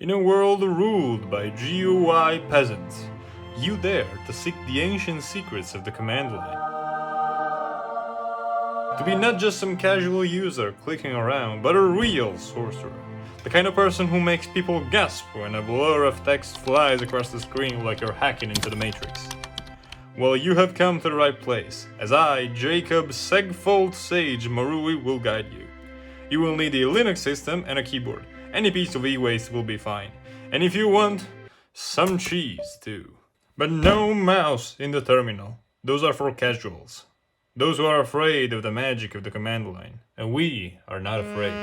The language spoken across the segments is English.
In a world ruled by GUI peasants, you dare to seek the ancient secrets of the command line. To be not just some casual user clicking around, but a real sorcerer. The kind of person who makes people gasp when a blur of text flies across the screen like you're hacking into the Matrix. Well, you have come to the right place, as I, Jacob Segfold Sage Marui, will guide you. You will need a Linux system and a keyboard. Any piece of e-waste will be fine. And if you want, some cheese too. But no mouse in the terminal. Those are for casuals. Those who are afraid of the magic of the command line. And we are not afraid.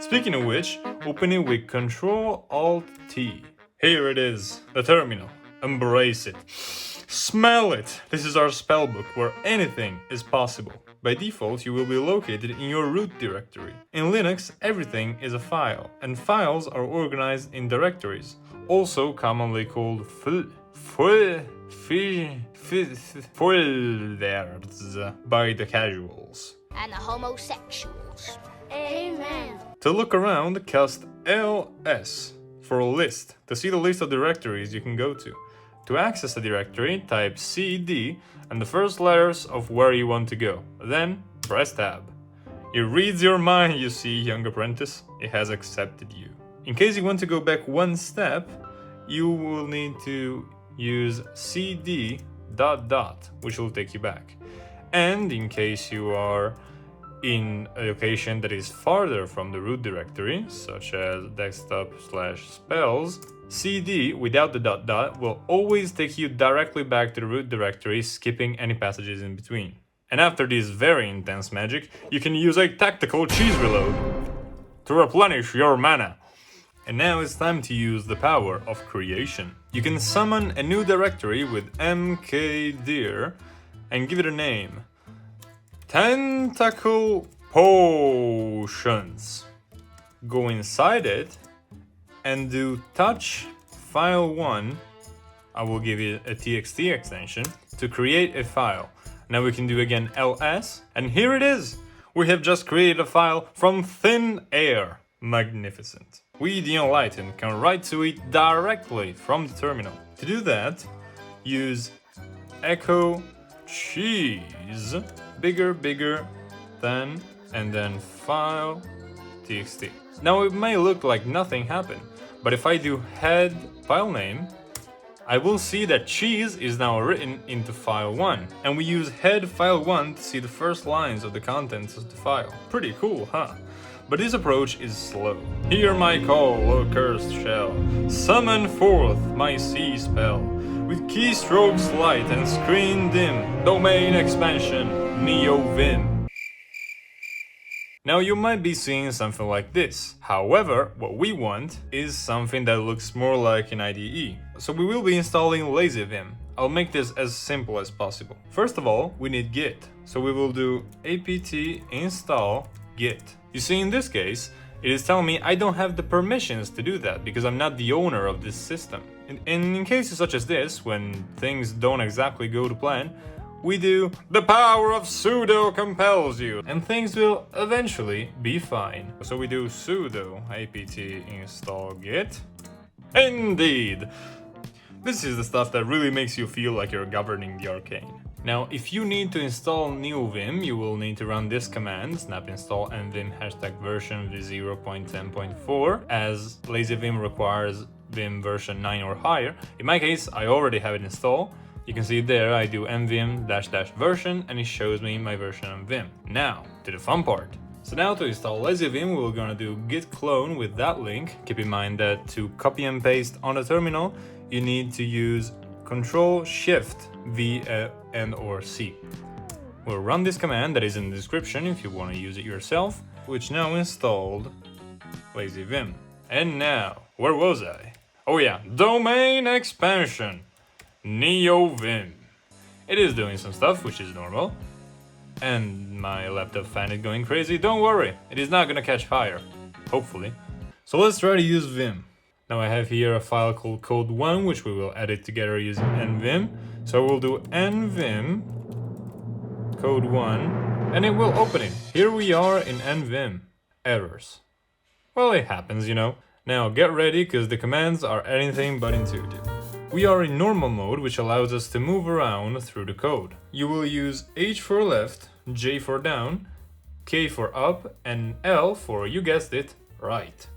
Speaking of which, open it with Ctrl-Alt-T. Here it is, the terminal. Embrace it. Smell it! This is our spellbook where anything is possible. By default, you will be located in your root directory. In Linux, everything is a file, and files are organized in directories, also commonly called folders by the casuals. And the homosexuals. Amen. To look around, cast ls for list to see the list of directories you can go to. To access the directory, type cd and the first letters of where you want to go. Then, press tab. It reads your mind, you see, young apprentice. It has accepted you. In case you want to go back one step, you will need to use cd ... which will take you back. And in case you are in a location that is farther from the root directory, such as desktop/spells, cd without the ... will always take you directly back to the root directory, skipping any passages in between. And after this very intense magic, you can use a tactical cheese reload to replenish your mana. And now it's time to use the power of creation. You can summon a new directory with mkdir and give it a name. Tentacle Potions. Go inside it and do touch file1. I will give it a txt extension to create a file. Now we can do again ls, and here it is. We have just created a file from thin air. Magnificent. We, the enlightened, can write to it directly from the terminal. To do that, use echo cheese bigger than, and then file txt. Now it may look like nothing happened, but if I do head file name, I will see that cheese is now written into file 1, and we use head file 1 to see the first lines of the contents of the file. Pretty cool, huh? But this approach is slow. Hear my call, O cursed shell. Summon forth my sea spell. With keystrokes light and screen dim, domain expansion, Neovim. Now you might be seeing something like this. However, what we want is something that looks more like an IDE. So we will be installing lazyvim. I'll make this as simple as possible. First of all, we need git. So we will do apt install git. You see, in this case, it is telling me I don't have the permissions to do that because I'm not the owner of this system. And in cases such as this, when things don't exactly go to plan, we do the power of sudo compels you, and things will eventually be fine. So we do sudo apt install git. Indeed! This is the stuff that really makes you feel like you're governing the arcane. Now, if you need to install Neovim, you will need to run this command, snap install nvim #version v0.10.4, as lazyvim requires vim version 9 or higher. In my case, I already have it installed. You can see there I do nvim -- version, and it shows me my version of vim. Now, to the fun part. So now to install lazyvim, we're gonna do git clone with that link. Keep in mind that to copy and paste on the terminal, you need to use Ctrl-Shift-V and or C. We'll run this command that is in the description if you want to use it yourself, which now installed lazyvim. And now, where was I? Oh yeah, domain expansion, Neovim. It is doing some stuff, which is normal. And my laptop fan is going crazy. Don't worry, it is not gonna catch fire, hopefully. So let's try to use Vim. Now I have here a file called code1, which we will edit together using nvim. So we'll do nvim code1, and it will open it. Here we are in nvim. Errors. Well, it happens, you know. Now get ready, because the commands are anything but intuitive. We are in normal mode, which allows us to move around through the code. You will use H for left, J for down, K for up, and L for, you guessed it, right.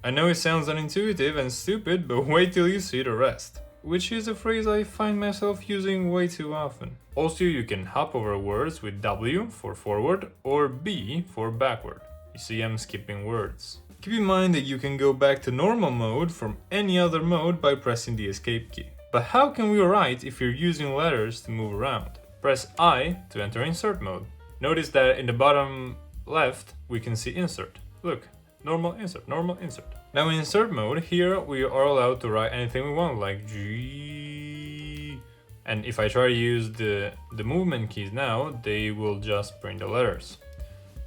I know it sounds unintuitive and stupid, but wait till you see the rest. Which is a phrase I find myself using way too often. Also, you can hop over words with W for forward or B for backward. You see, I'm skipping words. Keep in mind that you can go back to normal mode from any other mode by pressing the escape key. But how can we write if you're using letters to move around? Press I to enter insert mode. Notice that in the bottom left we can see insert. Look, normal insert, normal insert. Now in insert mode, here we are allowed to write anything we want, like G. And if I try to use the movement keys now, they will just print the letters.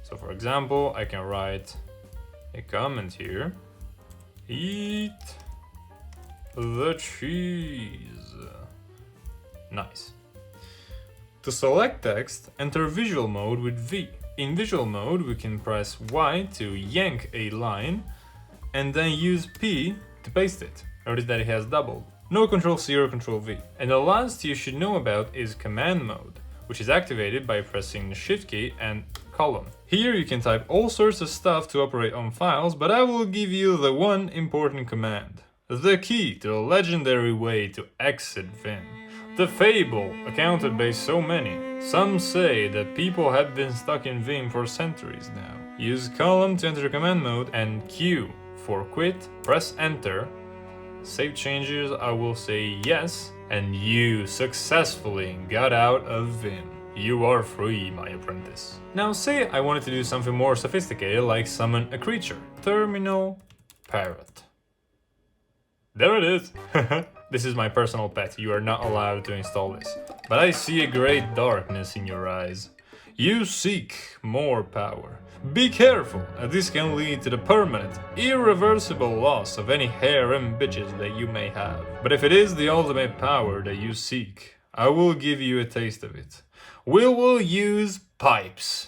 So for example, I can write a comment here. Eat the cheese. Nice. To select text, enter visual mode with V. In visual mode, we can press Y to yank a line and then use P to paste it. Notice that it has doubled. No Ctrl C or Ctrl V. And the last you should know about is command mode, which is activated by pressing the Shift key and column. Here you can type all sorts of stuff to operate on files, but I will give you the one important command. The key to the legendary way to exit Vim. The fable accounted by so many. Some say that people have been stuck in Vim for centuries now. Use column to enter command mode and Q for quit, press enter. Save changes, I will say yes, and you successfully got out of Vim. You are free, my apprentice. Now say I wanted to do something more sophisticated, like summon a creature. Terminal parrot. There it is! This is my personal pet, you are not allowed to install this. But I see a great darkness in your eyes. You seek more power. Be careful, as this can lead to the permanent, irreversible loss of any hair and bitches that you may have. But if it is the ultimate power that you seek, I will give you a taste of it. We will use pipes.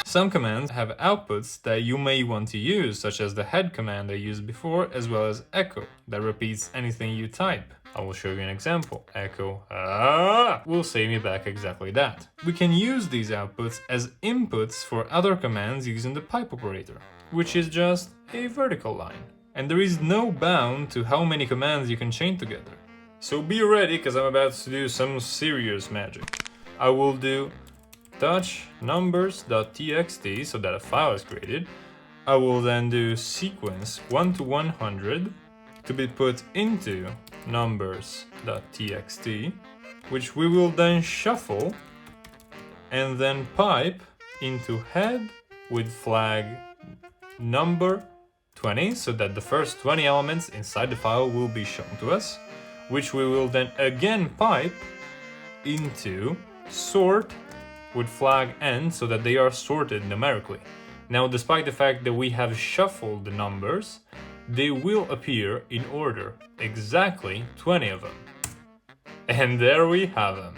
Some commands have outputs that you may want to use, such as the head command I used before, as well as echo, that repeats anything you type. I will show you an example. Echo will say me back exactly that. We can use these outputs as inputs for other commands using the pipe operator, which is just a vertical line. And there is no bound to how many commands you can chain together. So be ready, because I'm about to do some serious magic. I will do touch numbers.txt so that a file is created. I will then do sequence 1 to 100 to be put into numbers.txt, which we will then shuffle and then pipe into head with flag number 20 so that the first 20 elements inside the file will be shown to us, which we will then again pipe into sort with flag n so that they are sorted numerically. Now, despite the fact that we have shuffled the numbers, they will appear in order, exactly 20 of them. And there we have them.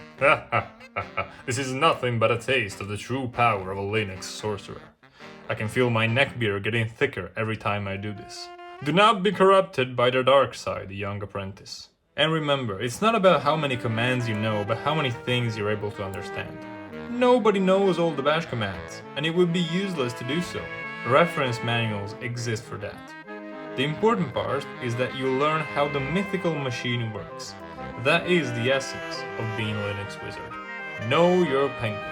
This is nothing but a taste of the true power of a Linux sorcerer. I can feel my neckbeard getting thicker every time I do this. Do not be corrupted by the dark side, young apprentice. And remember, it's not about how many commands you know, but how many things you're able to understand. Nobody knows all the bash commands, and it would be useless to do so. Reference manuals exist for that. The important part is that you learn how the mythical machine works. That is the essence of being a Linux wizard. Know your penguin.